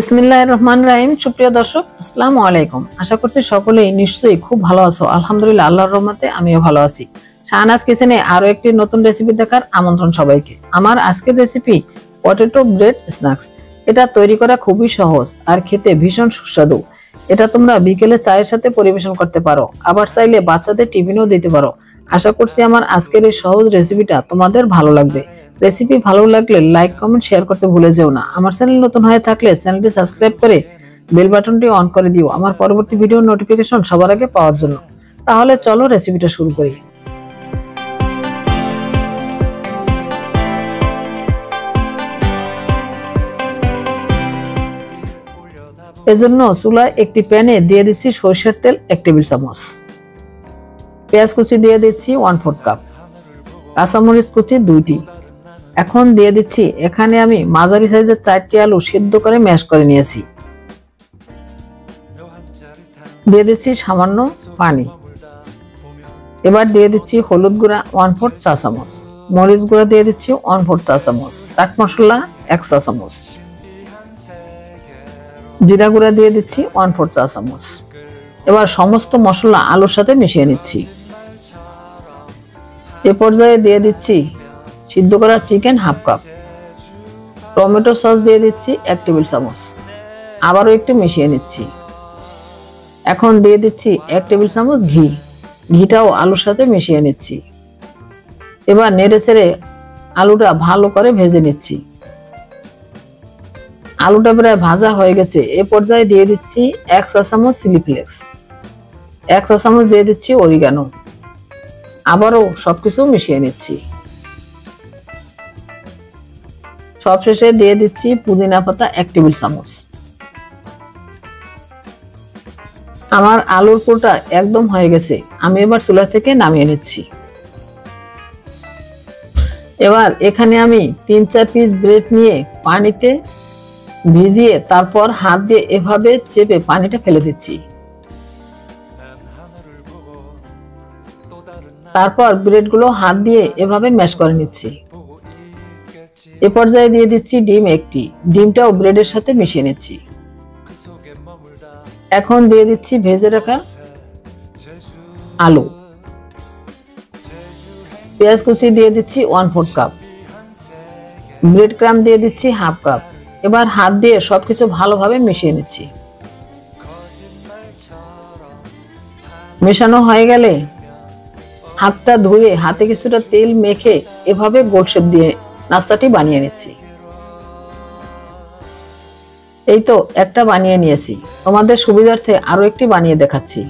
বিসমিল্লাহির রহমানির রহিম। সুপ্রিয় দর্শক, আসসালামু আলাইকুম। আশা করছি সকলেই নিশ্চয়ই খুব ভালো আছো। আলহামদুলিল্লাহ, আল্লাহর রহমতে আমিও ভালো আছি। শাহনাজ কিচেনে আরো একটি নতুন রেসিপি দেখার আমন্ত্রণ সবাইকে। আমার আজকের রেসিপি পটেটো ব্রেড স্ন্যাক্স। এটা তৈরি করা খুবই সহজ আর খেতে ভীষণ সুস্বাদু। এটা তোমরা বিকেলে চায়ের সাথে পরিবেশন করতে পারো, আবার চাইলে বাচ্চাদের টিফিনেও দিতে পারো। আশা করছি আমার আজকের এই সহজ রেসিপিটা তোমাদের ভালো লাগবে। রেসিপি ভালো লাগলে লাইক, কমেন্ট, শেয়ার করতে ভুলে যেও না। আমার চ্যানেল নতুন হয়ে থাকলে চ্যানেলটি সাবস্ক্রাইব করে বেল বাটনটি অন করে দিও আমার পরবর্তী ভিডিওর নোটিফিকেশন সবার আগে পাওয়ার জন্য। তাহলে চলো রেসিপিটা শুরু করি। এজন্য চুলায় একটি প্যানে দিয়ে দিচ্ছি সরিষার তেল 1 টেবিল চামচ, পেঁয়াজ কুচি দিয়ে দিচ্ছি 1/4 কাপ, কাঁচামরিচ কুচি 2টি। এখন দিয়ে দিচ্ছি এখানে আমি মাঝারি সাইজের 4টি আলু সিদ্ধ করে ম্যাশ করে নিয়েছি। দিয়ে দিচ্ছি সামান্য পানি। এবার দিয়ে দিচ্ছি হলুদ গুঁড়া 1/4 চা চামচ, মরিচ গুঁড়া দিয়ে দিচ্ছি 1/4 চা চামচ, চাট মশলা 1 চা চামচ, জিরা গুঁড়া দিয়ে দিচ্ছি 1/4 চা চামচ। এবার সমস্ত মশলা আলুর সাথে মিশিয়ে নিচ্ছি। এ পর্যায়ে দিয়ে দিচ্ছি সিদ্ধ করা চিকেন 1/2 কাপ, টমেটো সস দিয়ে দিচ্ছি 1 টেবিল চামচ, আবারও একটু মিশিয়ে নিচ্ছি। এখন দিয়ে দিচ্ছি 1 টেবিল চামচ ঘি, ঘিটাও আলুর সাথে মিশিয়ে নিচ্ছি। এবার নেড়েচেড়ে আলুটা ভালো করে ভেজে নিচ্ছি। আলুটা প্রায় ভাজা হয়ে গেছে। এ পর্যায়ে দিয়ে দিচ্ছি 1 চা চামচ চিলি ফ্লেক্স, 1 চা চামচ দিয়ে দিচ্ছি অরিগানো, আবারও সবকিছু মিশিয়ে নিচ্ছি। সবশেষে দিয়ে দিচ্ছি পুদিনা পাতা 1 টেবিল চামচ। আমার আলুর পুরটা একদম হয়ে গেছে। আমি এবার চুলা থেকে নামিয়ে নিচ্ছি। এবার এখানে আমি 3-4 পিস ব্রেড নিয়ে পানিতে ভিজিয়ে তারপর হাত দিয়ে এভাবে চেপে পানিটা ফেলে দিচ্ছি। তারপর ব্রেডগুলো হাত দিয়ে এভাবে ম্যাশ করে নিচ্ছি। এ পর্যায়ে দিয়ে দিচ্ছি ডিম 1টি, ডিমটাও ব্রেডের সাথে মিশিয়ে নিচ্ছি। এখন দিয়ে দিচ্ছি ভেজে রাখা আলু, পেঁয়াজ কুচি দিয়ে দিচ্ছি 1/4 কাপ, ব্রেড ক্রাম্ব দিয়ে দিচ্ছি 1/2 কাপ। এবার হাত দিয়ে সবকিছু ভালোভাবে মিশিয়ে নিচ্ছি। মেশানো হয়ে গেলে হাতটা ধুয়ে হাতে কিছুটা তেল মেখে এভাবে গোল শেপ দিয়ে নাস্তাটি বানিয়ে নিচ্ছি। এই তো একটা বানিয়ে নিয়েছি। তোমাদের সুবিধার্থে আরো একটি বানিয়ে দেখাচ্ছি।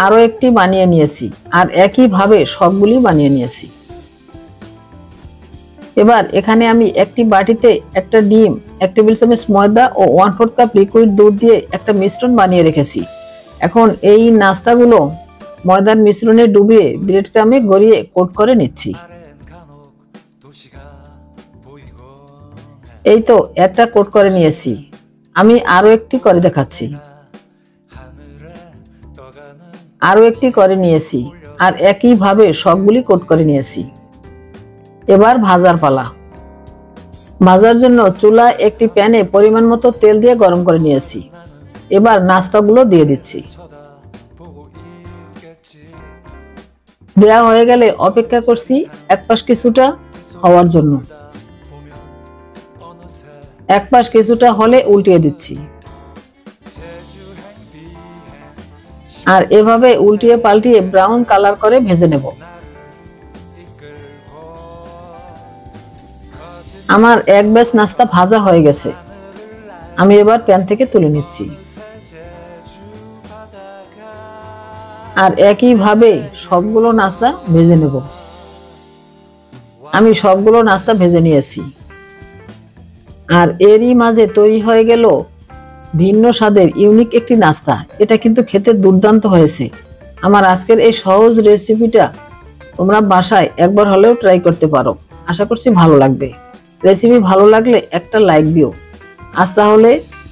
আরো একটি বানিয়ে নিয়েছি আর একই ভাবে সবগুলি বানিয়ে নিয়েছি। এবার এখানে আমি একটি বাটিতে একটা ডিম, 1 টেবিল চামচ ময়দা ও 1/4 কাপ লিকুইড দুধ দিয়ে একটা মিশ্রণ বানিয়ে রেখেছি। এখন এই নাস্তাগুলো ময়দার মিশ্রণে ডুবিয়ে ব্রেড ক্রামে গড়িয়ে কোট করে নিচ্ছি। এই তো একটা কোট করে নিয়েছি। আমি আরো একটি করে দেখাচ্ছি। আরো একটি করে নিয়েছি আর একই ভাবে সবগুলি কোট করে নিয়েছি। এবার ভাজার পালা। ভাজার জন্য চুলায় একটি প্যানে পরিমাণ মতো তেল দিয়ে গরম করে নিয়েছি। এবার নাস্তাগুলো দিয়ে দিচ্ছি। দেয়া হয়ে গেলে অপেক্ষা করছি এক পাশ কিছুটা হওয়ার জন্য। এক পাশ কিছুটা হলে উল্টিয়ে দিচ্ছি আর এভাবে উল্টিয়ে পাল্টিয়ে ব্রাউন কালার করে ভেজে নেব। আমার এক ব্যাচ নাস্তা ভাজা হয়ে গেছে। আমি এবার প্যান থেকে তুলে নিচ্ছি আর একই ভাবে সবগুলো নাস্তা ভেজে নেব। আমি সবগুলো নাস্তা ভেজে নিয়েছি আর এরই মাঝে তৈরি হয়ে গেল ভিন্ন স্বাদের ইউনিক একটি নাস্তা। এটা কিন্তু খেতে দুর্দান্ত হয়েছে। আমার আজকের এই সহজ রেসিপিটা তোমরা বাসায় একবার হলেও ট্রাই করতে পারো। আশা করছি ভালো লাগবে। রেসিপি ভালো লাগলে একটা লাইক দিও। আজ তাহলে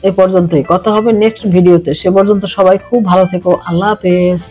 এ পর্যন্তই। কথা হবে নেক্সট ভিডিওতে। সে পর্যন্ত সবাই খুব ভালো থেকো। আল্লাহ হাফেজ।